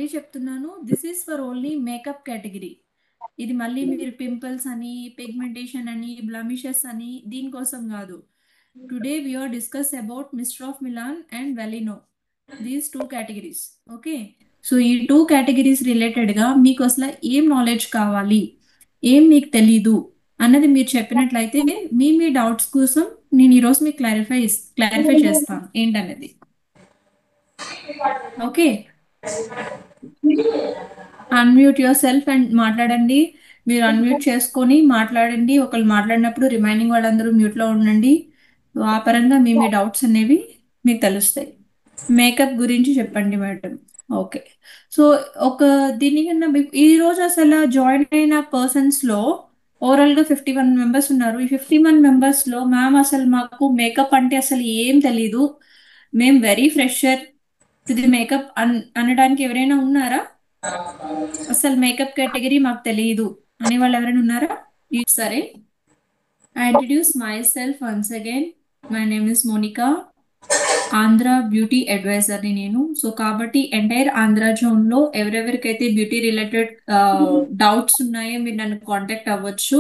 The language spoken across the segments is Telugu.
మళ్ళీ చెప్తున్నాను, this is for only makeup category. ఇది మళ్ళీ మీరు పింపుల్స్ అని, పిగ్మెంటేషన్ అని, బ్లమిషెస్ అని దీనికోసం కాదు. Today we are discuss about Mr. of Milan and Valino. These two categories. Okay, so ఈ టూ కేటగిరీస్ రిలేటెడ్గా మీకు అసలు ఏం నాలెడ్జ్ కావాలి, ఏం మీకు తెలీదు అన్నది మీరు చెప్పినట్లయితే మీ మీ డౌట్స్ కోసం నేను ఈరోజు మీకు క్లారిఫై చేస్తాను ఏంటనేది. Okay, unmute your self and మాట్లాడండి. మీరు అన్మ్యూట్ చేసుకొని మాట్లాడండి. ఒకళ్ళు మాట్లాడినప్పుడు రిమైనింగ్ వాళ్ళందరూ మ్యూట్లో ఉండండి. ఆ పరంగా మీ మీ డౌట్స్ అనేవి మీకు తెలుస్తాయి. మేకప్ గురించి చెప్పండి మేడం. ఓకే, సో ఒక దీనికన్నా ఈ రోజు అసలు జాయిన్ అయిన పర్సన్స్లో ఓవరాల్గా 51 మెంబర్స్ ఉన్నారు. ఈ 51 మెంబర్స్లో మ్యామ్ అసలు మాకు మేకప్ అంటే అసలు ఏం తెలీదు, మేము వెరీ ఫ్రెషర్ ఇది మేకప్ అనడానికి ఎవరైనా ఉన్నారా? అసలు మేకప్ కేటగిరీ మాకు తెలియదు అనే వాళ్ళు ఎవరైనా ఉన్నారా? సరే, I introduce myself once again. My name is Monica, Andhra beauty అడ్వైజర్ని నేను. సో కాబట్టి ఎంటైర్ ఆంధ్ర జోన్లో ఎవరెవరికైతే బ్యూటీ రిలేటెడ్ డౌట్స్ ఉన్నాయో మీరు నన్ను కాంటాక్ట్ అవ్వచ్చు.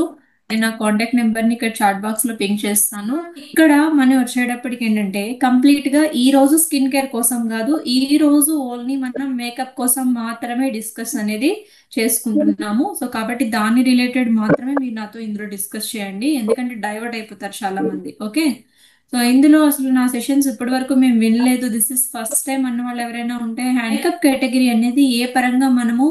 నేను నా కాంటాక్ట్ నెంబర్ని ఇక్కడ చాట్ బాక్స్లో పింక్ చేస్తాను. ఇక్కడ మనం వచ్చేటప్పటికి ఏంటంటే కంప్లీట్గా ఈ రోజు స్కిన్ కేర్ కోసం కాదు, ఈ రోజు ఓన్లీ మనం మేకప్ కోసం మాత్రమే డిస్కస్ అనేది చేసుకుంటున్నాము. సో కాబట్టి దాని రిలేటెడ్ మాత్రమే మీరు నాతో ఇందులో డిస్కస్ చేయండి, ఎందుకంటే డైవర్ట్ అయిపోతారు చాలా మంది. ఓకే, సో ఇందులో అసలు నా సెషన్స్ ఇప్పటి వరకు మేము వినలేదు, దిస్ ఇస్ ఫస్ట్ టైం అన్న వాళ్ళు ఎవరైనా ఉంటే మేకప్ కేటగిరీ అనేది ఏ పరంగా మనము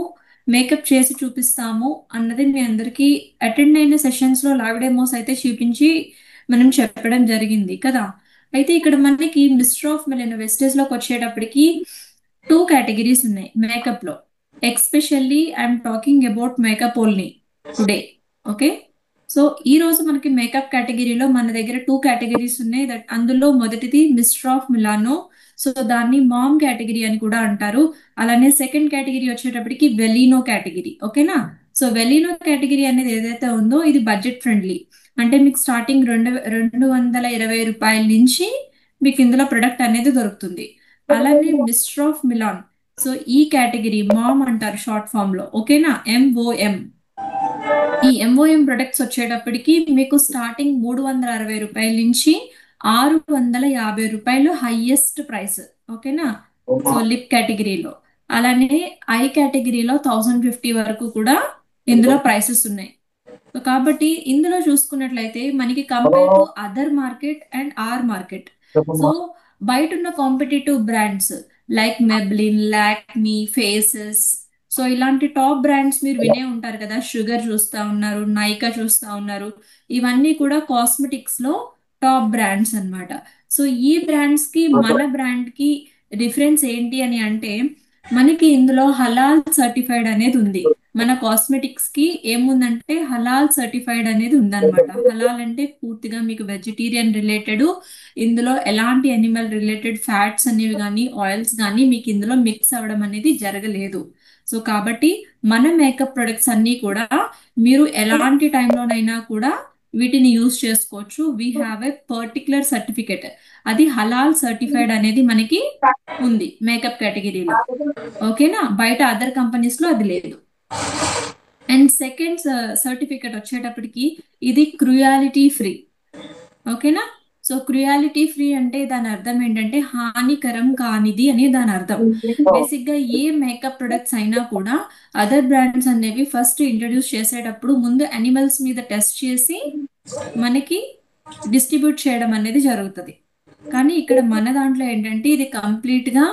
మేకప్ చేసి చూపిస్తాము అన్నది మీ అందరికీ అటెండ్ అయిన సెషన్స్ లో లైవ్ డెమోస్ అయితే చూపించి మనం చెప్పడం జరిగింది కదా. అయితే ఇక్కడ మనకి మిస్టర్ ఆఫ్ మిలన్ వెస్టేజ్ లోకి వచ్చేటప్పటికి టూ కేటగిరీస్ ఉన్నాయి మేకప్ లో. Especially I'm talking about makeup only today. Okay, so ఈ రోజు మనకి మేకప్ కేటగిరీలో మన దగ్గర టూ కేటగిరీస్ ఉన్నాయి. దట్ అందులో మొదటిది మిస్టర్ ఆఫ్ మిలానో, సో దాన్ని మామ్ కేటగిరీ అని కూడా అంటారు. అలానే సెకండ్ కేటగిరీ వచ్చేటప్పటికి వెలీనో కేటగిరీ. ఓకేనా, సో వెలీనో కేటగిరీ అనేది ఏదైతే ఉందో ఇది బడ్జెట్ ఫ్రెండ్లీ, అంటే మీకు స్టార్టింగ్ 220 రూపాయల నుంచి మీకు ఇందులో ప్రొడక్ట్ అనేది దొరుకుతుంది. అలానే మిస్టర్ ఆఫ్ మిలాన్, సో ఈ కేటగిరీ మామ్ అంటారు షార్ట్ ఫామ్ లో. ఓకేనా, MOM. ఈ MOM ప్రొడక్ట్స్ వచ్చేటప్పటికి మీకు స్టార్టింగ్ 360 రూపాయల నుంచి 650 రూపాయలు హైయెస్ట్ ప్రైస్. ఓకేనా, సో లిప్ కేటగిరీలో. అలానే ఐ కేటగిరీలో 1050 వరకు కూడా ఇందులో ప్రైసెస్ ఉన్నాయి. సో కాబట్టి ఇందులో చూసుకున్నట్లయితే మనకి compare to other market and our market, so బయట ఉన్న competitive brands like Maybelline, Lakme, Faces, so ఇలాంటి టాప్ బ్రాండ్స్ మీరు వినే ఉంటారు కదా. షుగర్ చూస్తా ఉన్నారు, నైకా చూస్తా ఉన్నారు, ఇవన్నీ కూడా కాస్మెటిక్స్ లో టాప్ బ్రాండ్స్ అన్నమాట. సో ఈ బ్రాండ్స్ కి మన బ్రాండ్ కి డిఫరెన్స్ ఏంటి అని అంటే మనకి ఇందులో హలాల్ సర్టిఫైడ్ అనేది ఉంది. మన కాస్మెటిక్స్ కి ఏముందంటే హలాల్ సర్టిఫైడ్ అనేది ఉందన్నమాట. హలాల్ అంటే పూర్తిగా మీకు వెజిటేరియన్ రిలేటెడ్, ఇందులో ఎలాంటి అనిమల్ రిలేటెడ్ ఫ్యాట్స్ అనేవి కానీ ఆయిల్స్ కానీ మీకు ఇందులో మిక్స్ అవ్వడం అనేది జరగలేదు. సో కాబట్టి మన మేకప్ ప్రొడక్ట్స్ అన్నీ కూడా మీరు ఎలాంటి టైంలోనైనా కూడా వీటిని యూజ్ చేసుకోవచ్చు. We have a particular certificate, అది హలాల్ సర్టిఫైడ్ అనేది మనకి ఉంది మేకప్ కేటగిరీలో. ఓకేనా, బయట అదర్ కంపెనీస్ లో అది లేదు. అండ్ సెకండ్ సర్టిఫికెట్ వచ్చేటప్పటికి ఇది క్రుయాలిటీ ఫ్రీ. ఓకేనా, సో క్రుయాలిటీ ఫ్రీ అంటే దాని అర్థం ఏంటంటే హానికరం కానిది అని దాని అర్థం. బేసిక్ గా ఏ మేకప్ ప్రొడక్ట్స్ అయినా కూడా అదర్ బ్రాండ్స్ అనేవి ఫస్ట్ ఇంట్రడ్యూస్ చేసేటప్పుడు ముందు అనిమల్స్ మీద టెస్ట్ చేసి మనకి డిస్ట్రిబ్యూట్ చేయడం అనేది జరుగుతుంది. కానీ ఇక్కడ మన దాంట్లో ఏంటంటే ఇది కంప్లీట్ గా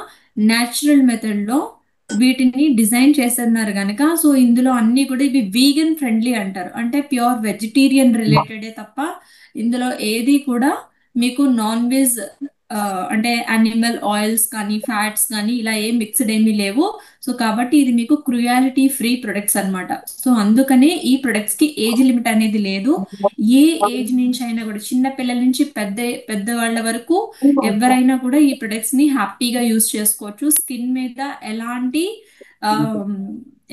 న్యాచురల్ మెథడ్ లో వీటిని డిజైన్ చేస్తున్నారు కనుక, సో ఇందులో అన్ని కూడా ఇవి వీగన్ ఫ్రెండ్లీ అంటారు, అంటే ప్యూర్ వెజిటేరియన్ రిలేటెడే తప్ప ఇందులో ఏది కూడా మీకు నాన్ వెజ్ అంటే అనిమల్ ఆయిల్స్ కానీ ఫ్యాట్స్ కానీ ఇలా ఏం మిక్స్డ్ ఏమీ లేవు. సో కాబట్టి ఇది మీకు క్రుయాలిటీ ఫ్రీ ప్రొడక్ట్స్ అన్నమాట. సో అందుకనే ఈ ప్రొడక్ట్స్ కి ఏజ్ లిమిట్ అనేది లేదు. ఏ ఏజ్ నుంచి అయినా కూడా చిన్న పిల్లల నుంచి పెద్దవాళ్ళ వరకు ఎవరైనా కూడా ఈ ప్రొడక్ట్స్ ని హ్యాపీగా యూస్ చేసుకోవచ్చు. స్కిన్ మీద ఎలాంటి ఆ,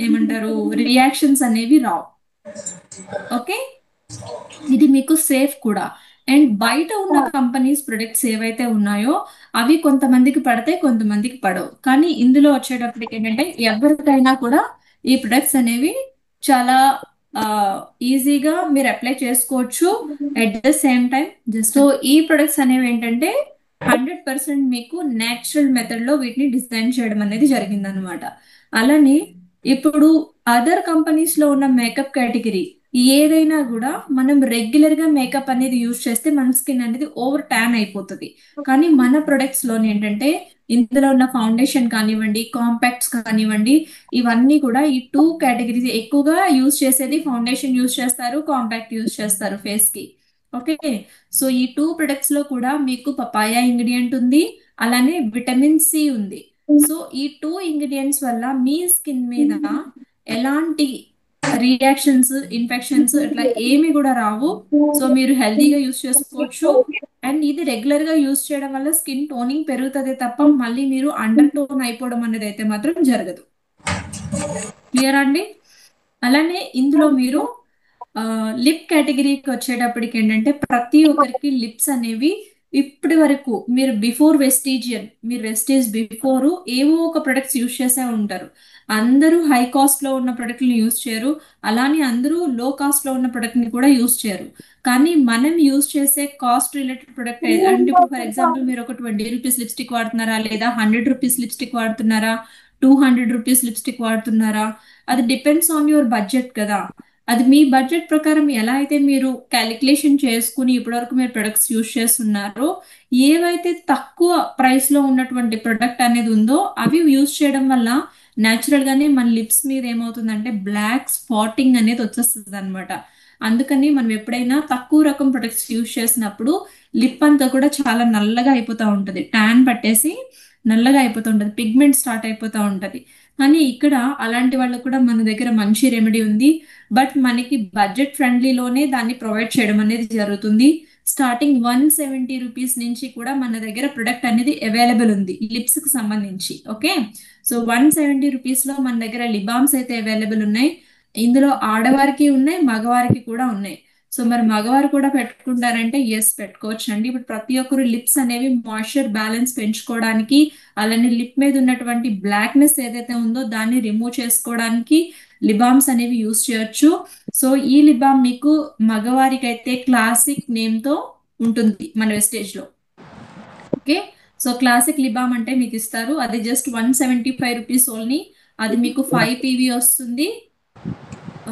ఏమంటారు రియాక్షన్స్ అనేవి రావు. ఓకే, ఇది మీకు సేఫ్ కూడా. అండ్ బయట ఉన్న కంపెనీస్ ప్రొడక్ట్స్ ఏవైతే ఉన్నాయో అవి కొంతమందికి పడతాయి, కొంతమందికి పడవు. కానీ ఇందులో వచ్చేటప్పటికి ఏంటంటే ఎవరికైనా కూడా ఈ ప్రొడక్ట్స్ అనేవి చాలా ఈజీగా మీరు అప్లై చేసుకోవచ్చు. At the same time just so ఈ ప్రొడక్ట్స్ అనేవి ఏంటంటే 100% మీకు నేచురల్ మెథడ్ లో వీటిని డిజైన్ చేయడం అనేది జరిగింది అనమాట. అలానే ఇప్పుడు అదర్ కంపెనీస్ లో ఉన్న మేకప్ కేటగిరీ ఏదైనా కూడా మనం రెగ్యులర్ గా మేకప్ అనేది యూజ్ చేస్తే మన స్కిన్ అనేది ఓవర్ ట్యాన్ అయిపోతుంది. కానీ మన ప్రొడక్ట్స్ లోని ఏంటంటే ఇందులో ఉన్న ఫౌండేషన్ కానివ్వండి, కాంపాక్ట్స్ కానివ్వండి, ఇవన్నీ కూడా ఈ టూ కేటగిరీస్ ఎక్కువగా యూజ్ చేసేది ఫౌండేషన్ యూజ్ చేస్తారు, కాంపాక్ట్ యూజ్ చేస్తారు ఫేస్ కి. ఓకే. సో ఈ టూ ప్రొడక్ట్స్ లో కూడా మీకు పపాయా ఇంగ్రీడియంట్ ఉంది, అలానే విటమిన్ సి ఉంది. సో ఈ టూ ఇంగ్రీడియంట్స్ వల్ల మీ స్కిన్ మీద ఎలాంటి రియాక్షన్స్, ఇన్ఫెక్షన్స్ ఇట్లా ఏమి కూడా రావు. సో మీరు హెల్తీగా యూస్ చేసుకోవచ్చు. అండ్ ఇది రెగ్యులర్ గా యూస్ చేయడం వల్ల స్కిన్ టోనింగ్ పెరుగుతుంది తప్ప మళ్ళీ మీరు అండర్ టోన్ అయిపోవడం అనేది అయితే మాత్రం జరగదు. క్లియర్ అండి? అలానే ఇందులో మీరు లిప్ కేటగిరీకి వచ్చేటప్పటికి ఏంటంటే ప్రతి ఒక్కరికి లిప్స్ అనేవి ఇప్పటి వరకు మీరు బిఫోర్ వెస్టీజియన్, మీరు వెస్టీజ్ బిఫోర్ ఏవో ఒక ప్రొడక్ట్స్ యూజ్ చేసే ఉంటారు. అందరూ హై కాస్ట్ లో ఉన్న ప్రొడక్ట్ని యూజ్ చేయరు, అలానే అందరూ లో కాస్ట్ లో ఉన్న ప్రొడక్ట్ ని కూడా యూజ్ చేయరు. కానీ మనం యూజ్ చేసే కాస్ట్ రిలేటెడ్ ప్రొడక్ట్ అంటే ఇప్పుడు ఫర్ ఎగ్జాంపుల్ మీరు ఒక 20 రూపీస్ లిప్స్టిక్ వాడుతున్నారా, లేదా 100 రూపీస్ లిప్స్టిక్ వాడుతున్నారా, 200 రూపీస్ లిప్స్టిక్ వాడుతున్నారా, అది డిపెండ్స్ ఆన్ యువర్ బడ్జెట్ కదా. అది మీ బడ్జెట్ ప్రకారం ఎలా అయితే మీరు క్యాలిక్యులేషన్ చేసుకుని ఇప్పటివరకు మీరు ప్రొడక్ట్స్ యూజ్ చేస్తున్నారో, ఏవైతే తక్కువ ప్రైస్ లో ఉన్నటువంటి ప్రొడక్ట్ అనేది ఉందో అవి యూజ్ చేయడం వల్ల న్యాచురల్ గానే మన లిప్స్ మీద ఏమవుతుందంటే బ్లాక్ స్పాటింగ్ అనేది వచ్చేస్తుంది అనమాట. అందుకని మనం ఎప్పుడైనా తక్కువ రకం ప్రొడక్ట్స్ యూజ్ చేసినప్పుడు లిప్ అంతా కూడా చాలా నల్లగా అయిపోతూ ఉంటది, ట్యాన్ పట్టేసి నల్లగా అయిపోతూ ఉంటది, పిగ్మెంట్ స్టార్ట్ అయిపోతూ ఉంటది. కానీ ఇక్కడ అలాంటి వాళ్ళకు కూడా మన దగ్గర మంచి రెమెడీ ఉంది. బట్ మనకి బడ్జెట్ ఫ్రెండ్లీలోనే దాన్ని ప్రొవైడ్ చేయడం అనేది జరుగుతుంది. స్టార్టింగ్ 170 రూపీస్ నుంచి కూడా మన దగ్గర ప్రొడక్ట్ అనేది అవైలబుల్ ఉంది లిప్స్ కి సంబంధించి. ఓకే. సో 170 రూపీస్ లో మన దగ్గర లిబామ్స్ అయితే అవైలబుల్ ఉన్నాయి. ఇందులో ఆడవారికి ఉన్నాయి, మగవారికి కూడా ఉన్నాయి. సో మరి మగవారు కూడా పెట్టుకుంటారంటే ఎస్, పెట్టుకోవచ్చు అండి. ఇప్పుడు ప్రతి ఒక్కరు లిప్స్ అనేవి మాయిశ్చర్ బ్యాలెన్స్ పెంచుకోవడానికి, అలానే లిప్ మీద ఉన్నటువంటి బ్లాక్నెస్ ఏదైతే ఉందో దాన్ని రిమూవ్ చేసుకోవడానికి లిబామ్స్ అనేవి యూస్ చేయొచ్చు. సో ఈ లిబామ్ మీకు మగవారికి అయితే క్లాసిక్ నేమ్ తో ఉంటుంది మన వెస్టేజ్ లో. ఓకే. సో క్లాసిక్ లిబామ్ అంటే మీకు ఇస్తారు, అది జస్ట్ 175 రూపీస్ ఓన్లీ. అది మీకు 5 పీవీ వస్తుంది.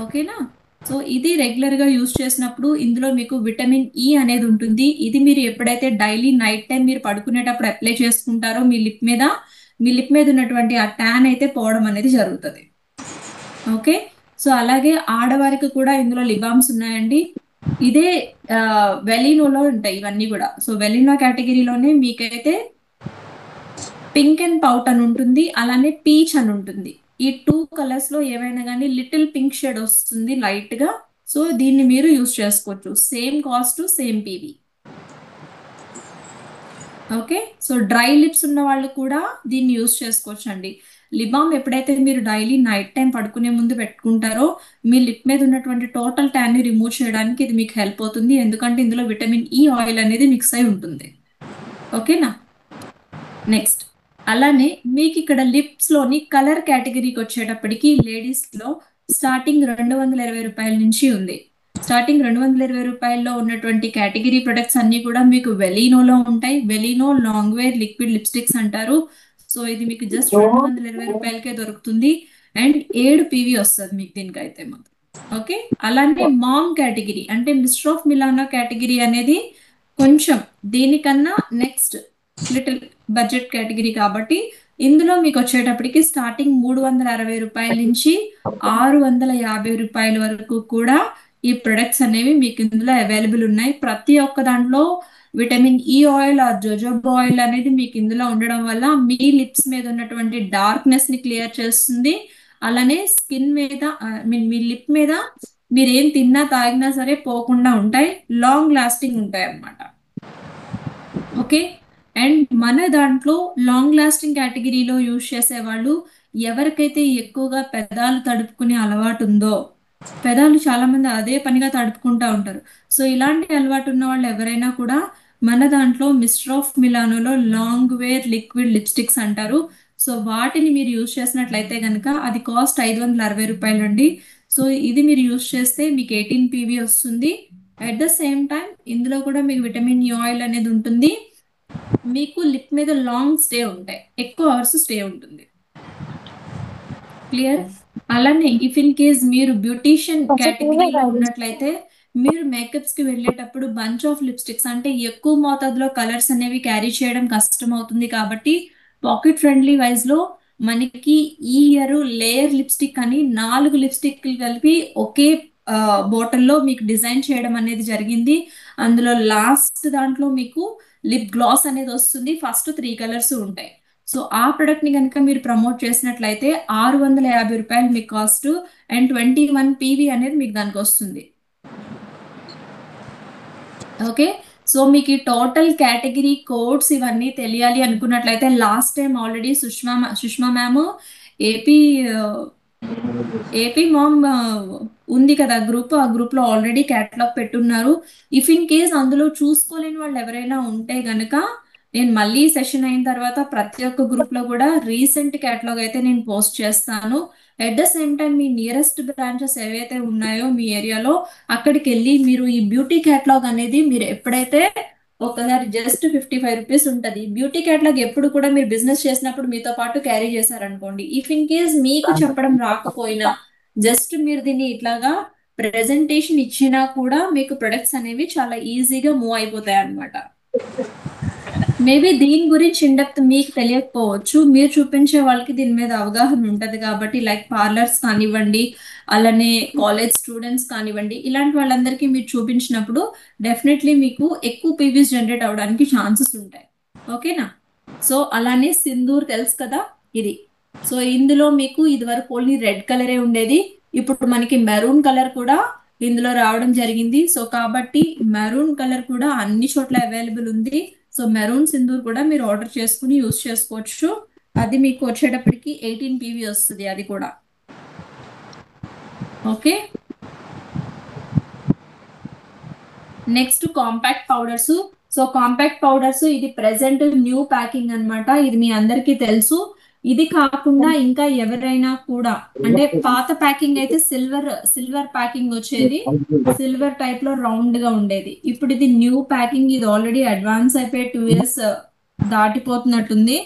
ఓకేనా. సో ఇది రెగ్యులర్ గా యూజ్ చేసినప్పుడు ఇందులో మీకు విటమిన్ ఈ అనేది ఉంటుంది. ఇది మీరు ఎప్పుడైతే డైలీ నైట్ టైం మీరు పడుకునేటప్పుడు అప్లై చేసుకుంటారో మీ లిప్ మీద ఉన్నటువంటి ఆ ట్యాన్ అయితే పోవడం అనేది జరుగుతుంది. ఓకే. సో అలాగే ఆడవారికి కూడా ఇందులో లిబామ్స్ ఉన్నాయండి. ఇదే వెలినోలో ఉంటాయి ఇవన్నీ కూడా. సో వెలినో కేటగిరీలోనే మీకైతే పింక్ అండ్ పౌట్ అని ఉంటుంది, అలానే పీచ్ అని ఉంటుంది. ఈ టూ కలర్స్ లో ఏవైనా కానీ లిటిల్ పింక్ షేడ్ వస్తుంది లైట్ గా. సో దీన్ని మీరు యూజ్ చేసుకోవచ్చు. Same cost, same PV. Okay. So dry lips ఉన్న వాళ్ళు కూడా దీన్ని యూజ్ చేసుకోవచ్చు అండి. లిబామ్ ఎప్పుడైతే మీరు డైలీ నైట్ టైం పడుకునే ముందు పెట్టుకుంటారో మీ లిప్ మీద ఉన్నటువంటి టోటల్ ట్యాన్ ని రిమూవ్ చేయడానికి ఇది మీకు హెల్ప్ అవుతుంది. ఎందుకంటే ఇందులో విటమిన్ ఈ ఆయిల్ అనేది మిక్స్ అయి ఉంటుంది. ఓకేనా. నెక్స్ట్ అలానే మీకు ఇక్కడ లిప్స్ లోని కలర్ కేటగిరీకి వచ్చేటప్పటికి లేడీస్ లో స్టార్టింగ్ 220 రూపాయల నుంచి ఉంది. స్టార్టింగ్ 220 రూపాయల్లో ఉన్నటువంటి కేటగిరీ ప్రొడక్ట్స్ అన్ని కూడా మీకు వెలీనోలో ఉంటాయి. వెలీనో లాంగ్ వేర్ లిక్విడ్ లిప్స్టిక్స్ అంటారు. సో ఇది మీకు జస్ట్ 220 రూపాయలకే దొరుకుతుంది. అండ్ 7 పీవీ వస్తుంది మీకు దీనికైతే మాత్రం. ఓకే. అలానే మామ్ కేటగిరీ అంటే మిస్టర్ ఆఫ్ మిలానో కేటగిరీ అనేది కొంచెం దీనికన్నా నెక్స్ట్ లిటిల్ బడ్జెట్ కేటగిరీ కాబట్టి ఇందులో మీకు వచ్చేటప్పటికి స్టార్టింగ్ 360 రూపాయల నుంచి 650 రూపాయల వరకు కూడా ఈ ప్రొడక్ట్స్ అనేవి మీకు ఇందులో అవైలబుల్ ఉన్నాయి. ప్రతి ఒక్క దాంట్లో విటమిన్ ఈ ఆయిల్ ఆ జోజోబా ఆయిల్ అనేది మీకు ఇందులో ఉండడం వల్ల మీ లిప్స్ మీద ఉన్నటువంటి డార్క్నెస్ ని క్లియర్ చేస్తుంది. అలానే స్కిన్ మీద మీ లిప్ మీద మీరు ఏం తిన్నా తాగినా సరే పోకుండా ఉంటాయి, లాంగ్ లాస్టింగ్ ఉంటాయి అన్నమాట. ఓకే. అండ్ మన దాంట్లో లాంగ్ లాస్టింగ్ కేటగిరీలో యూజ్ చేసే వాళ్ళు ఎవరికైతే ఎక్కువగా పెదాలు తడుపుకునే అలవాటు ఉందో, పెదాలు చాలా మంది అదే పనిగా తడుపుకుంటా ఉంటారు. సో ఇలాంటి అలవాటు ఉన్న వాళ్ళు ఎవరైనా కూడా మన దాంట్లో మిస్టర్ ఆఫ్ మిలానోలో లాంగ్ వేర్ లిక్విడ్ లిప్స్టిక్స్ అంటారు. సో వాటిని మీరు యూజ్ చేసినట్లయితే కనుక అది కాస్ట్ 560 రూపాయలు అండి. సో ఇది మీరు యూజ్ చేస్తే మీకు 18 PV వస్తుంది. అట్ ద సేమ్ టైం ఇందులో కూడా మీకు విటమిన్ ఈ ఆయిల్ అనేది ఉంటుంది. మీకు లిప్ మీద లాంగ్ స్టే ఉంటాయి, ఎక్కువ అవర్స్ స్టే ఉంటుంది. క్లియర్. అలానే ఇఫ్ ఇన్ కేస్ మీరు బ్యూటీషియన్ अच्छा ठीक है కేటగిరీలో गाइस। ఉన్నట్లయితే మీరు మేకప్స్ కి వెళ్ళేటప్పుడు బంచ్ ఆఫ్ లిప్స్టిక్స్ అంటే ఎక్కువ మోతాదులో కలర్స్ అనేవి క్యారీ చేయడం కష్టం అవుతుంది కాబట్టి పాకెట్ ఫ్రెండ్లీ వైజ్ లో మనకి ఈ ఇయర్ లేయర్ లిప్స్టిక్ అని 4 లిప్స్టిక్ కలిపి ఒకే బాటిల్లో మీకు డిజైన్ చేయడం అనేది జరిగింది. అందులో లాస్ట్ దాంట్లో మీకు లిప్ గ్లాస్ అనేది వస్తుంది. ఫస్ట్ 3 కలర్స్ ఉంటాయి. సో ఆ ప్రొడక్ట్ ని కనుక మీరు ప్రమోట్ చేసినట్లయితే 650 రూపాయలు మీకు కాస్ట్ అండ్ 21 PV అనేది మీకు దానికి వస్తుంది. ఓకే. సో మీకు ఈ టోటల్ కేటగిరీ కోడ్స్ ఇవన్నీ తెలియాలి అనుకున్నట్లయితే last time already Sushma ma'am AP AP ma'am ఉంది కదా గ్రూప్, ఆ గ్రూప్ లో ఆల్రెడీ క్యాటలాగ్ పెట్టున్నారు. ఇఫ్ ఇన్ కేస్ అందులో చూసుకోలేని వాళ్ళు ఎవరైనా ఉంటే గనక నేను మళ్ళీ సెషన్ అయిన తర్వాత ప్రతి ఒక్క గ్రూప్ లో కూడా రీసెంట్ క్యాటలాగ్ అయితే నేను పోస్ట్ చేస్తాను. At the same time me nearest branches ఏవైతే ఉన్నాయో మీ ఏరియాలో అక్కడికి వెళ్ళి మీరు ఈ బ్యూటీ క్యాటలాగ్ అనేది మీరు ఎప్పుడైతే ఒకసారి జస్ట్ 55 రూపీస్ ఉంటుంది. బ్యూటీ క్యాటలాగ్ ఎప్పుడు కూడా మీరు బిజినెస్ చేసినప్పుడు మీతో పాటు క్యారీ చేశారనుకోండి, ఇఫ్ ఇన్ కేస్ మీకు చెప్పడం రాకపోయినా జస్ట్ మీరు దీన్ని ఇట్లాగా ప్రెజెంటేషన్ ఇచ్చినా కూడా మీకు ప్రొడక్ట్స్ అనేవి చాలా ఈజీగా మూవ్ అయిపోతాయి అన్నమాట. మేబీ దీని గురించి ఇండెప్త్ మీకు తెలియకపోవచ్చు, మీరు చూపించే వాళ్ళకి దీని మీద అవగాహన ఉంటది కాబట్టి లైక్ పార్లర్స్ కానివ్వండి, అలానే కాలేజ్ స్టూడెంట్స్ కానివ్వండి, ఇలాంటి వాళ్ళందరికీ మీరు చూపించినప్పుడు డెఫినెట్లీ మీకు ఎక్కువ పీవీస్ జనరేట్ అవడానికి ఛాన్సెస్ ఉంటాయి. ఓకేనా. సో అలానే సింధూర్ తెలుసు కదా ఇది. సో ఇందులో మీకు ఇదివరకు ఓన్లీ రెడ్ కలరే ఉండేది, ఇప్పుడు మనకి మెరూన్ కలర్ కూడా ఇందులో రావడం జరిగింది. సో కాబట్టి మెరూన్ కలర్ కూడా అన్ని చోట్ల అవైలబుల్ ఉంది. సో మెరూన్ సింధూర్ కూడా మీరు ఆర్డర్ చేసుకుని యూస్ చేసుకోవచ్చు. అది మీకు వచ్చేటప్పటికి 18 PV వస్తుంది అది కూడా. Okay. Next compact powders. So compact powders ఇది ప్రెసెంట్ న్యూ ప్యాకింగ్ అన్నమాట, ఇది మీ అందరికీ తెలుసు. ఇది కాకుండా ఇంకా ఎవరైనా కూడా అంటే పాత ప్యాకింగ్ అయితే సిల్వర్ ప్యాకింగ్ వచ్చేది, సిల్వర్ టైప్ లో రౌండ్ గా ఉండేది. ఇప్పుడు ఇది న్యూ ప్యాకింగ్, ఇది ఆల్రెడీ అడ్వాన్స్ అయిపోయి 2 years దాటిపోతున్నట్టుంది.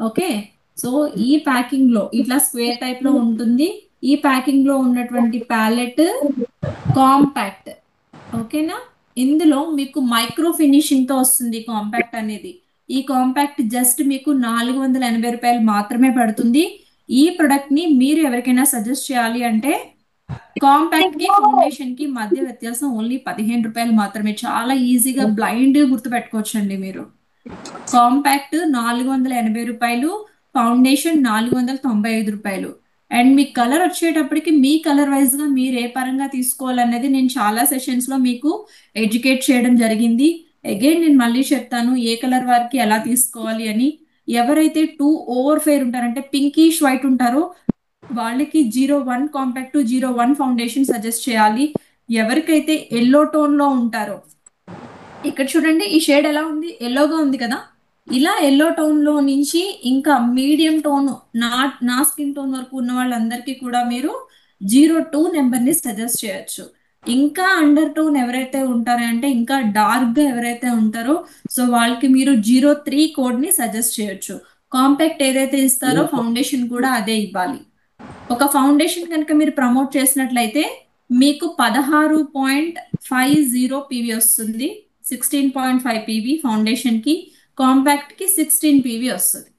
ఓకే. సో ఈ ప్యాకింగ్ లో ఇట్లా స్క్వేర్ టైప్ లో ఉంటుంది. ఈ ప్యాకింగ్ లో ఉన్నటువంటి ప్యాలెట్ కాంపాక్ట్. ఓకేనా. ఇందులో మీకు మైక్రో ఫినిషింగ్ తో వస్తుంది కాంపాక్ట్ అనేది. ఈ కాంపాక్ట్ జస్ట్ మీకు 480 రూపాయలు మాత్రమే పడుతుంది. ఈ ప్రొడక్ట్ ని మీరు ఎవరికైనా సజెస్ట్ చేయాలి అంటే కాంపాక్ట్ కి ఫౌండేషన్ కి మధ్య వ్యత్యాసం ఓన్లీ 15 రూపాయలు మాత్రమే. చాలా ఈజీగా బ్లైండ్ గుర్తు పెట్టుకోవచ్చండి మీరు. కాంపాక్ట్ 480 రూపాయలు, ఫౌండేషన్ 495 రూపాయలు. అండ్ మీ కలర్ వచ్చేటప్పటికి మీ కలర్ వైజ్ గా మీరు ఏ పరంగా తీసుకోవాలనేది నేను చాలా సెషన్స్ లో మీకు ఎడ్యుకేట్ చేయడం జరిగింది. అగైన్ నేను మళ్ళీ చెప్తాను ఏ కలర్ వారికి ఎలా తీసుకోవాలి అని. ఎవరైతే టూ ఓవర్ ఫేర్ ఉంటారంటే పింకిష్ వైట్ ఉంటారో వాళ్ళకి 01 కాంపాక్ట్ 01 ఫౌండేషన్ సజెస్ట్ చేయాలి. ఎవరికైతే ఎల్లో టోన్ లో ఉంటారో, ఇక్కడ చూడండి ఈ షేడ్ ఎలా ఉంది, ఎల్లోగా ఉంది కదా, ఇలా ఎల్లో టోన్ లో నుంచి ఇంకా మీడియం టోన్ నా నా స్కిన్ టోన్ వరకు ఉన్న వాళ్ళందరికీ కూడా మీరు 02 నెంబర్ ని సజెస్ట్ చేయొచ్చు. ఇంకా అండర్ టోన్ ఎవరైతే ఉంటారో అంటే ఇంకా డార్క్ గా ఎవరైతే ఉంటారో సో వాళ్ళకి మీరు 03 కోడ్ ని సజెస్ట్ చేయొచ్చు. కాంపాక్ట్ ఏదైతే ఇస్తారో ఫౌండేషన్ కూడా అదే ఇవ్వాలి. ఒక ఫౌండేషన్ కనుక మీరు ప్రమోట్ చేసినట్లయితే మీకు 16.50 PV వస్తుంది. 16.5 PV ఫౌండేషన్ కి, కాంపాక్ట్ కి 16 PV వస్తుంది.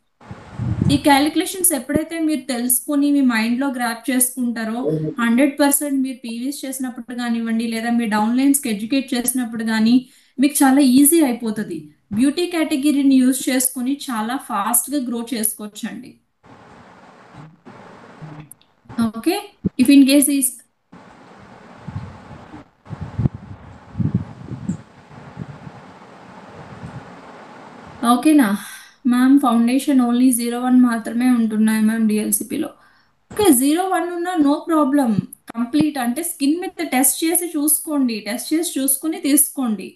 ఈ క్యాలిక్యులేషన్స్ ఎప్పుడైతే మీరు తెలుసుకుని మీ మైండ్ లో గ్రాప్ చేసుకుంటారో 100% మీరు పీవీస్ చేసినప్పుడు కానివ్వండి లేదా మీ డౌన్ లైన్స్ కి ఎడ్యుకేట్ చేసినప్పుడు కానీ మీకు చాలా ఈజీ అయిపోతుంది. బ్యూటీ కేటగిరీని యూజ్ చేసుకుని చాలా ఫాస్ట్ గా గ్రో చేసుకోవచ్చు అండి. ఓకే. ఇఫ్ ఇన్ కేస్ ఈ ఓకేనా మ్యామ్, ఫౌండేషన్ ఓన్లీ 01 మాత్రమే ఉంటున్నాయి మ్యామ్ డిఎల్సిపిలో. ఓకే 01 ఉన్నా నో ప్రాబ్లం, కంప్లీట్ అంటే స్కిన్ మీద టెస్ట్ చేసి చూసుకోండి, టెస్ట్ చేసి చూసుకుని తీసుకోండి.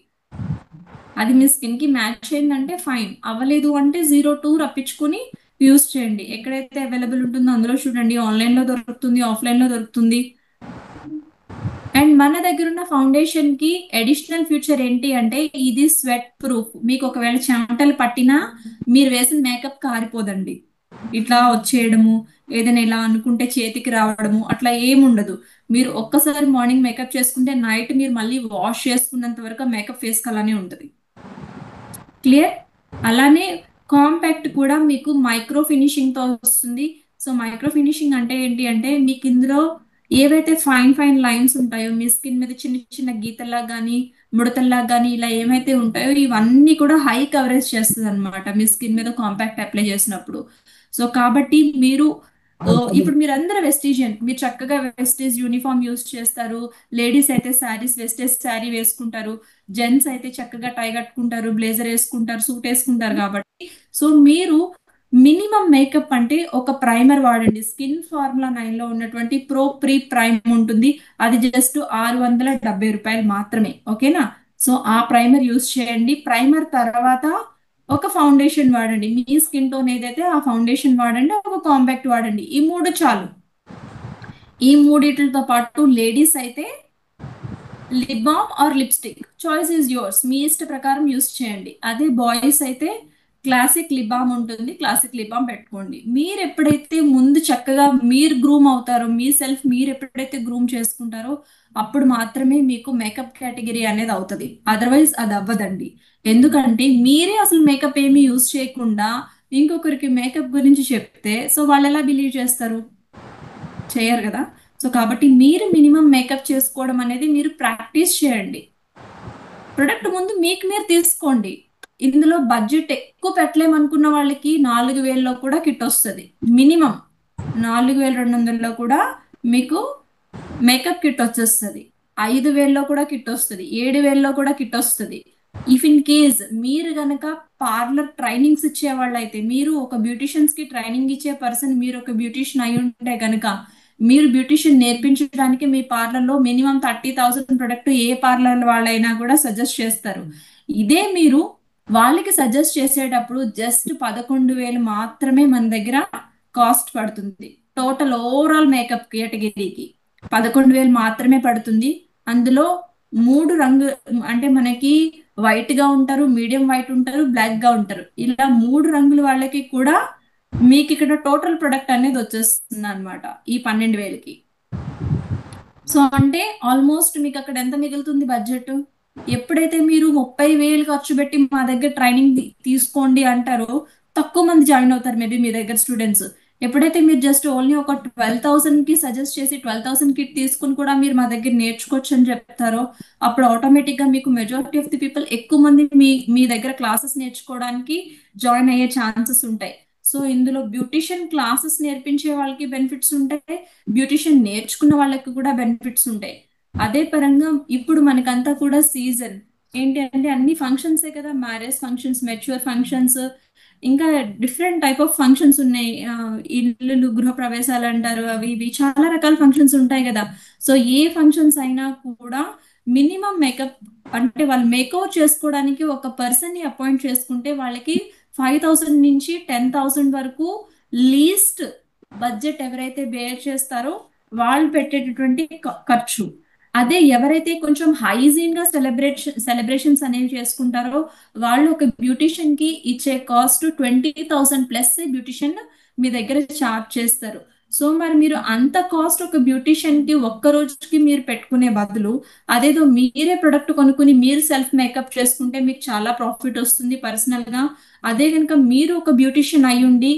అది మీ స్కిన్ కి మ్యాచ్ అయిందంటే ఫైన్, అవ్వలేదు అంటే 02 రప్పించుకుని యూస్ చేయండి. ఎక్కడైతే అవైలబుల్ ఉంటుందో అందులో చూడండి, ఆన్లైన్ లో దొరుకుతుంది, ఆఫ్లైన్ లో దొరుకుతుంది. అండ్ మన దగ్గర ఉన్న ఫౌండేషన్ కి అడిషనల్ ఫీచర్ ఏంటి అంటే ఇది స్వెట్ ప్రూఫ్. మీకు ఒకవేళ చెమటలు పట్టినా మీరు వేసిన మేకప్ కారిపోదండి. ఇట్లా వచ్చేయడము, ఏదైనా ఇలా అనుకుంటే చేతికి రావడము అట్లా ఏముండదు. మీరు ఒక్కసారి మార్నింగ్ మేకప్ చేసుకుంటే నైట్ మీరు మళ్ళీ వాష్ చేసుకున్నంత వరకు మేకప్ ఫేస్ అలానే ఉంటుంది. క్లియర్. అలానే కాంపాక్ట్ కూడా మీకు మైక్రో ఫినిషింగ్ తో వస్తుంది. సో మైక్రో ఫినిషింగ్ అంటే ఏంటి అంటే మీకు ఇందులో ఏవైతే ఫైన్ ఫైన్ లైన్స్ ఉంటాయో మీ స్కిన్ మీద చిన్న చిన్న గీతల్లా కానీ ముడతల్లా కానీ ఇలా ఏమైతే ఉంటాయో ఇవన్నీ కూడా హై కవరేజ్ చేస్తుంది అనమాట మీ స్కిన్ మీద కాంపాక్ట్ అప్లై చేసినప్పుడు. సో కాబట్టి మీరు ఇప్పుడు మీరు అందరూ వెస్టీజియన్, మీరు చక్కగా వెస్టేజ్ యూనిఫామ్ యూస్ చేస్తారు. లేడీస్ అయితే శారీస్ వెస్టేజ్ శారీ వేసుకుంటారు, జెంట్స్ అయితే చక్కగా టై కట్టుకుంటారు, బ్లేజర్ వేసుకుంటారు, సూట్ వేసుకుంటారు. కాబట్టి సో మీరు మినిమం మేకప్ అంటే ఒక ప్రైమర్ వాడండి. స్కిన్ ఫార్ములా 9 లో ఉన్నటువంటి ప్రో ప్రీ ప్రైమ్ ఉంటుంది, అది జస్ట్ రూ. 670 మాత్రమే. ఓకేనా. సో ఆ ప్రైమర్ యూస్ చేయండి. ప్రైమర్ తర్వాత ఒక ఫౌండేషన్ వాడండి. మీ స్కిన్ టోన్ ఏదైతే ఆ ఫౌండేషన్ వాడండి, ఒక కాంపాక్ట్ వాడండి. ఈ మూడు చాలు. ఈ మూడిటితో పాటు లేడీస్ అయితే lip balm or lipstick choice is yours, మీ ఇష్ట ప్రకారం యూస్ చేయండి. అదే బాయ్స్ అయితే క్లాసిక్ లిప్ బామ్ ఉంటుంది, క్లాసిక్ లిప్ బామ్ పెట్టుకోండి. మీరు ఎప్పుడైతే ముందు చక్కగా మీరు గ్రూమ్ అవుతారో, మీ సెల్ఫ్ మీరు ఎప్పుడైతే గ్రూమ్ చేసుకుంటారో అప్పుడు మాత్రమే మీకు మేకప్ కేటగిరీ అనేది అవుతుంది. అదర్వైజ్ అది అవ్వదండి. ఎందుకంటే మీరే అసలు మేకప్ ఏమీ యూస్ చేయకుండా ఇంకొకరికి మేకప్ గురించి చెప్తే సో వాళ్ళు ఎలా బిలీవ్ చేస్తారు? చేయరు కదా. సో కాబట్టి మీరు మినిమం మేకప్ చేసుకోవడం అనేది మీరు ప్రాక్టీస్ చేయండి. ప్రొడక్ట్ ముందు మీకు మీరు తీసుకోండి. ఇందులో బడ్జెట్ ఎక్కువ పెట్టలేమనుకున్న వాళ్ళకి 4000లో కూడా కిట్ వస్తుంది. మినిమం 4200లో కూడా మీకు మేకప్ కిట్ వచ్చేస్తుంది. 5000లో కూడా కిట్ వస్తుంది, 7000లో కూడా కిట్ వస్తుంది. ఇఫ్ ఇన్ కేస్ మీరు గనక పార్లర్ ట్రైనింగ్స్ ఇచ్చే వాళ్ళైతే, మీరు ఒక బ్యూటిషియన్స్ కి ట్రైనింగ్ ఇచ్చే పర్సన్, మీరు ఒక బ్యూటిషియన్ అయి ఉంటే గనక మీరు బ్యూటిషియన్ నేర్పించడానికి మీ పార్లర్ లో మినిమం 30,000 ప్రొడక్ట్ ఏ పార్లర్ వాళ్ళైనా కూడా సజెస్ట్ చేస్తారు. ఇదే మీరు వాళ్ళకి సజెస్ట్ చేసేటప్పుడు జస్ట్ 11,000 మాత్రమే మన దగ్గర కాస్ట్ పడుతుంది. టోటల్ ఓవరాల్ మేకప్ కేటగిరీకి 11,000 మాత్రమే పడుతుంది. అందులో మూడు రంగు అంటే మనకి వైట్ గా ఉంటారు, మీడియం వైట్ ఉంటారు, బ్లాక్ గా ఉంటారు. ఇలా మూడు రంగుల వాళ్ళకి కూడా మీకు ఇక్కడ టోటల్ ప్రొడక్ట్ అనేది వచ్చేస్తుంది అనమాట ఈ 12,000కి. సో అంటే ఆల్మోస్ట్ మీకు అక్కడ ఎంత మిగులుతుంది బడ్జెట్? ఎప్పుడైతే మీరు 30,000 ఖర్చు పెట్టి మా దగ్గర ట్రైనింగ్ తీసుకోండి అంటారో తక్కువ మంది జాయిన్ అవుతారు మేబీ మీ దగ్గర స్టూడెంట్స్. ఎప్పుడైతే మీరు జస్ట్ ఓన్లీ ఒక 12,000 కి సజెస్ట్ చేసి 12,000 కిట్ తీసుకుని కూడా మీరు మా దగ్గర నేర్చుకోవచ్చు అని చెప్తారో అప్పుడు ఆటోమేటిక్ గా మీకు మెజారిటీ ఆఫ్ ది పీపుల్ ఎక్కువ మంది మీ దగ్గర క్లాసెస్ నేర్చుకోవడానికి జాయిన్ అయ్యే ఛాన్సెస్ ఉంటాయి. సో ఇందులో బ్యూటిషియన్ క్లాసెస్ నేర్పించే వాళ్ళకి బెనిఫిట్స్ ఉంటాయి, బ్యూటిషియన్ నేర్చుకున్న వాళ్ళకి కూడా బెనిఫిట్స్ ఉంటాయి. అదే పరంగా ఇప్పుడు మనకంతా కూడా సీజన్ ఏంటి అంటే అన్ని ఫంక్షన్సే కదా, మ్యారేజ్ ఫంక్షన్స్, మెచ్యూర్ ఫంక్షన్స్, ఇంకా డిఫరెంట్ టైప్ ఆఫ్ ఫంక్షన్స్ ఉన్నాయి. ఇల్లు గృహ ప్రవేశాలు అంటారు, అవి ఇవి చాలా రకాల ఫంక్షన్స్ ఉంటాయి కదా. సో ఏ ఫంక్షన్స్ అయినా కూడా మినిమం మేకప్ అంటే వాళ్ళు మేకప్ చేసుకోవడానికి ఒక పర్సన్ ని అపాయింట్ చేసుకుంటే వాళ్ళకి 5,000 నుంచి 10,000 వరకు లీస్ట్ బడ్జెట్ ఎవరైతే బేర్ చేస్తారో వాళ్ళు పెట్టేటటువంటి ఖర్చు. అదే ఎవరైతే కొంచెం హైజీన్ గా సెలబ్రేషన్స్ అనేవి చేసుకుంటారో వాళ్ళు ఒక బ్యూటిషియన్ కి ఇచ్చే కాస్ట్ 20,000 ప్లస్ బ్యూటిషియన్ మీ దగ్గర చార్జ్ చేస్తారు. సో మరి మీరు అంత కాస్ట్ ఒక బ్యూటిషియన్ కి ఒక్క రోజుకి మీరు పెట్టుకునే బదులు అదేదో మీరే ప్రొడక్ట్ కొనుక్కుని మీరు సెల్ఫ్ మేకప్ చేసుకుంటే మీకు చాలా ప్రాఫిట్ వస్తుంది పర్సనల్ గా. అదే కనుక మీరు ఒక బ్యూటిషియన్ అయి ఉండి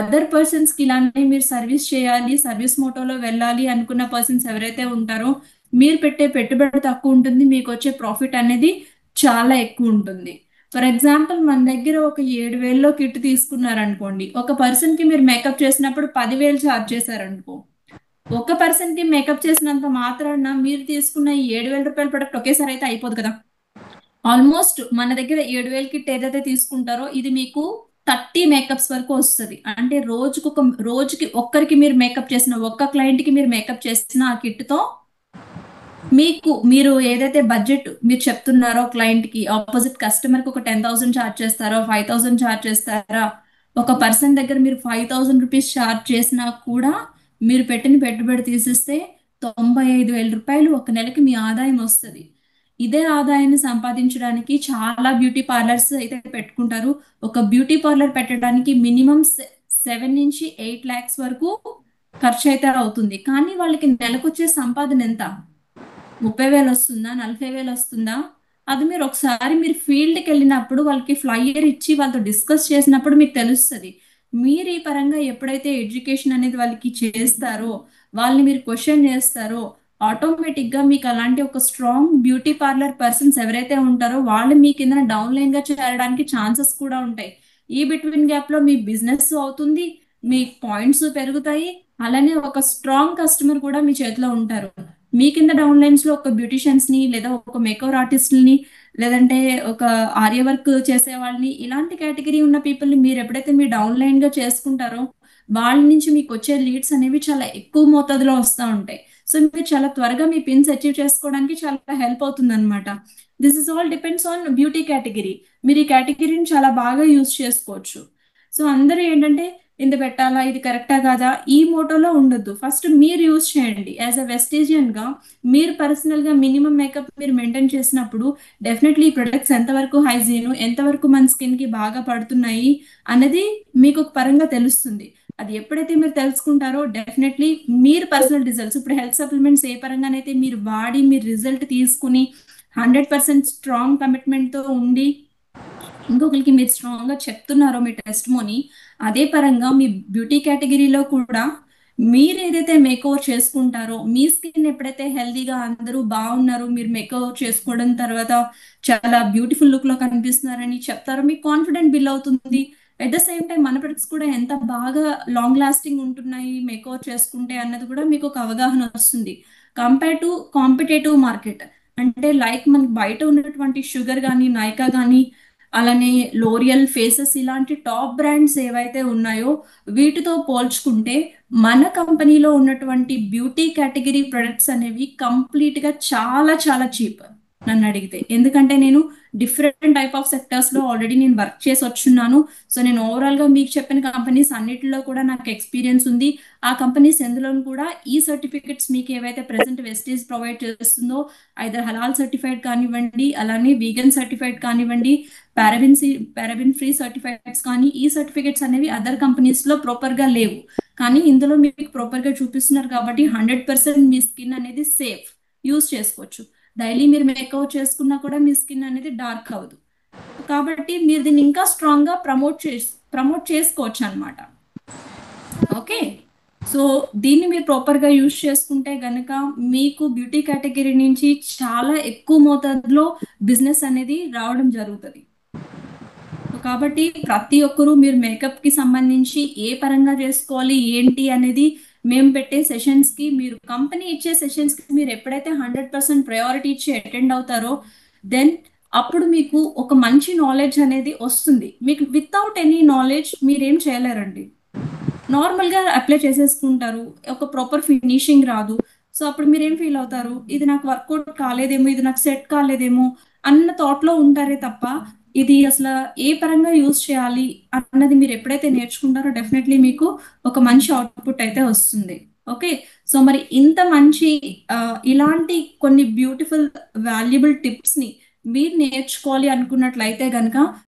అదర్ పర్సన్స్ కి ఇలానే మీరు సర్వీస్ చేయాలి, సర్వీస్ మోటోలో వెళ్ళాలి అనుకున్న పర్సన్స్ ఎవరైతే ఉంటారో మీరు పెట్టే పెట్టుబడి తక్కువ ఉంటుంది, మీకు వచ్చే ప్రాఫిట్ అనేది చాలా ఎక్కువ ఉంటుంది. ఫర్ ఎగ్జాంపుల్ మన దగ్గర ఒక 7,000లో కిట్ తీసుకున్నారనుకోండి, ఒక పర్సన్ కి మీరు మేకప్ చేసినప్పుడు 10,000 ఛార్జ్ చేశారనుకో, ఒక పర్సన్ కి మేకప్ చేసినంత మాత్రాన మీరు తీసుకున్న ఈ రూ. 7,000 ప్రొడక్ట్ ఒకేసారి అయితే అయిపోదు కదా. ఆల్మోస్ట్ మన దగ్గర 7,000 కిట్ ఏదైతే తీసుకుంటారో ఇది మీకు 30 మేకప్స్ వరకు వస్తుంది. అంటే రోజుకి ఒక్కరికి మీరు మేకప్ చేసిన, ఒక్క క్లయింట్కి మీరు మేకప్ చేసిన ఆ కిట్తో మీరు ఏదైతే బడ్జెట్ మీరు చెప్తున్నారో క్లయింట్కి, ఆపోజిట్ కస్టమర్కి ఒక 10,000 ఛార్జ్ చేస్తారో, 5,000 ఛార్జ్ చేస్తారా, ఒక పర్సన్ దగ్గర మీరు 5,000 రూపీస్ ఛార్జ్ చేసినా కూడా మీరు పెట్టిన పెట్టుబడి తీసిస్తే 95,000 రూపాయలు ఒక నెలకి మీ ఆదాయం వస్తుంది. ఇదే ఆదాయాన్ని సంపాదించడానికి చాలా బ్యూటీ పార్లర్స్ అయితే పెట్టుకుంటారు. ఒక బ్యూటీ పార్లర్ పెట్టడానికి మినిమం 7 నుంచి 8 lakhs వరకు ఖర్చు అయితే అవుతుంది. కానీ వాళ్ళకి నెలకొచ్చే సంపాదన ఎంత? 30,000 వస్తుందా? 40,000 వస్తుందా? అది మీరు ఒకసారి మీరు ఫీల్డ్కి వెళ్ళినప్పుడు వాళ్ళకి ఫ్లైయర్ ఇచ్చి వాళ్ళతో డిస్కస్ చేసినప్పుడు మీకు తెలుస్తుంది. మీరు ఈ పరంగా ఎప్పుడైతే ఎడ్యుకేషన్ అనేది వాళ్ళకి చేస్తారో, వాళ్ళని మీరు క్వశ్చన్ చేస్తారో, ఆటోమేటిక్గా మీకు అలాంటి ఒక స్ట్రాంగ్ బ్యూటీ పార్లర్ పర్సన్స్ ఎవరైతే ఉంటారో వాళ్ళు మీ కింద డౌన్లైన్గా చేరడానికి ఛాన్సెస్ కూడా ఉంటాయి. ఈ బిట్వీన్ గ్యాప్లో మీ బిజినెస్ అవుతుంది, మీ పాయింట్స్ పెరుగుతాయి, అలానే ఒక స్ట్రాంగ్ కస్టమర్ కూడా మీ చేతిలో ఉంటారు. మీ కింద డౌన్ లైన్స్ లో ఒక బ్యూటిషియన్స్ ని, లేదా ఒక మేకవర్ ఆర్టిస్ట్ని, లేదంటే ఒక ఆర్య వర్క్ చేసే వాళ్ళని, ఇలాంటి కేటగిరీ ఉన్న పీపుల్ని మీరు ఎప్పుడైతే మీ డౌన్ లైన్ గా చేసుకుంటారో వాళ్ళ నుంచి మీకు వచ్చే లీడ్స్ అనేవి చాలా ఎక్కువ మోతాదులో వస్తూ ఉంటాయి. సో మీరు చాలా త్వరగా మీ పిన్స్ అచీవ్ చేసుకోవడానికి చాలా హెల్ప్ అవుతుంది అనమాట. This is all depends on beauty category. మీరు ఈ కేటగిరీని చాలా బాగా యూజ్ చేసుకోవచ్చు. సో అందరూ ఏంటంటే ఇంత పెట్టాలా, ఇది కరెక్టా కాదా, ఈ మోటోలో ఉండొద్దు. ఫస్ట్ మీరు యూజ్ చేయండి. యాజ్ అ వెస్టేజియన్ గా మీరు పర్సనల్ గా మినిమం మేకప్ మీరు మెయింటైన్ చేసినప్పుడు డెఫినెట్లీ ఈ ప్రొడక్ట్స్ ఎంతవరకు హైజీన్, ఎంతవరకు మన స్కిన్ కి బాగా పడుతున్నాయి అనేది మీకు ఒక పరంగా తెలుస్తుంది. అది ఎప్పుడైతే మీరు తెలుసుకుంటారో డెఫినెట్లీ మీరు పర్సనల్ రిజల్ట్స్, ఇప్పుడు హెల్త్ సప్లిమెంట్స్ ఏ పరంగానైతే మీరు వాడి మీరు రిజల్ట్ తీసుకుని 100% స్ట్రాంగ్ కమిట్మెంట్ తో ఉండి ఇంకొకరికి మీరు స్ట్రాంగ్ గా చెప్తున్నారో మీ టెస్ట్ మోని, అదే పరంగా మీ బ్యూటీ కేటగిరీలో కూడా మీరు ఏదైతే మేకఓవర్ చేసుకుంటారో, మీ స్కిన్ ఎప్పుడైతే హెల్దీగా అందరూ బాగున్నారు, మీరు మేకఓవర్ చేసుకోవడం తర్వాత చాలా బ్యూటిఫుల్ లుక్ లో కనిపిస్తున్నారని చెప్తారో మీకు కాన్ఫిడెంట్ బిల్ అవుతుంది. అట్ ద సేమ్ టైం మన ప్రొడక్ట్స్ కూడా ఎంత బాగా లాంగ్ లాస్టింగ్ ఉంటున్నాయి మేకఓవర్ చేసుకుంటే అన్నది కూడా మీకు ఒక అవగాహన వస్తుంది. కంపేర్ టు కాంపిటేటివ్ మార్కెట్, అంటే లైక్ మనకి బయట ఉన్నటువంటి షుగర్ కానీ, నైకా కానీ, అలానే లోరియల్, ఫేసెస్, ఇలాంటి టాప్ బ్రాండ్స్ ఏవైతే ఉన్నాయో వీటితో పోల్చుకుంటే మన కంపెనీలో ఉన్నటువంటి బ్యూటీ కేటగిరీ ప్రొడక్ట్స్ అనేవి కంప్లీట్ గా చాలా చాలా చీప్ నన్ను అడిగితే. ఎందుకంటే నేను డిఫరెంట్ టైప్ ఆఫ్ సెక్టర్స్ లో ఆల్రెడీ నేను వర్క్ చేసి వచ్చున్నాను. సో నేను ఓవరాల్ గా మీకు చెప్పిన కంపెనీస్ అన్నిటిలో కూడా నాకు ఎక్స్పీరియన్స్ ఉంది. ఆ కంపెనీస్ ఎందులోనూ కూడా ఈ సర్టిఫికెట్స్ మీకు ఏవైతే ప్రెసెంట్ వెస్టేజ్ ప్రొవైడ్ చేస్తుందో, ఐదర్ హలాల్ సర్టిఫైడ్ కానివ్వండి, అలానే వీగన్ సర్టిఫైడ్ కానివ్వండి, పారాబిన్ పారాబిన్ ఫ్రీ సర్టిఫైడ్స్ కానీ, ఈ సర్టిఫికేట్స్ అనేవి అదర్ కంపెనీస్ లో ప్రాపర్ గా లేవు. కానీ ఇందులో మీకు ప్రాపర్ గా చూపిస్తున్నారు కాబట్టి 100% మీ స్కిన్ అనేది సేఫ్, యూస్ చేసుకోవచ్చు. డైలీ మీరు మేకప్ చేసుకున్నా కూడా మీ స్కిన్ అనేది డార్క్ అవ్వదు. కాబట్టి మీరు దీన్ని ఇంకా స్ట్రాంగ్ గా ప్రమోట్ చేసుకోవచ్చు అనమాట. ఓకే, సో దీన్ని మీరు ప్రాపర్ గా యూజ్ చేసుకుంటే గనక మీకు బ్యూటీ కేటగిరీ నుంచి చాలా ఎక్కువ మోతాదులో బిజినెస్ అనేది రావడం జరుగుతుంది. కాబట్టి ప్రతి ఒక్కరూ మీరు మేకప్ కి సంబంధించి ఏ పరంగా చేసుకోవాలి ఏంటి అనేది మేము పెట్టే సెషన్స్ కి, మీరు కంపెనీ ఇచ్చే సెషన్స్ కి మీరు ఎప్పుడైతే 100% ప్రయారిటీ ఇచ్చి అటెండ్ అవుతారో దెన్ అప్పుడు మీకు ఒక మంచి నాలెడ్జ్ అనేది వస్తుంది. మీకు వితౌట్ ఎనీ నాలెడ్జ్ మీరేం చేయలేరండి. నార్మల్గా అప్లై చేసేసుకుంటారు, ఒక ప్రాపర్ ఫినిషింగ్ రాదు. సో అప్పుడు మీరేం ఫీల్ అవుతారు, ఇది నాకు వర్కౌట్ కాలేదేమో, ఇది నాకు సెట్ కాలేదేమో అన్న థాట్లో ఉంటారే తప్ప ఇది అసలు ఏ పరంగా యూజ్ చేయాలి అన్నది మీరు ఎప్పుడైతే నేర్చుకుంటారో డెఫినెట్లీ మీకు ఒక మంచి అవుట్పుట్ అయితే వస్తుంది. ఓకే, సో మరి ఇంత మంచి ఇలాంటి కొన్ని బ్యూటిఫుల్ వాల్యుబుల్ టిప్స్ ని మీరు నేర్చుకోవాలి అనుకున్నట్లయితే గనక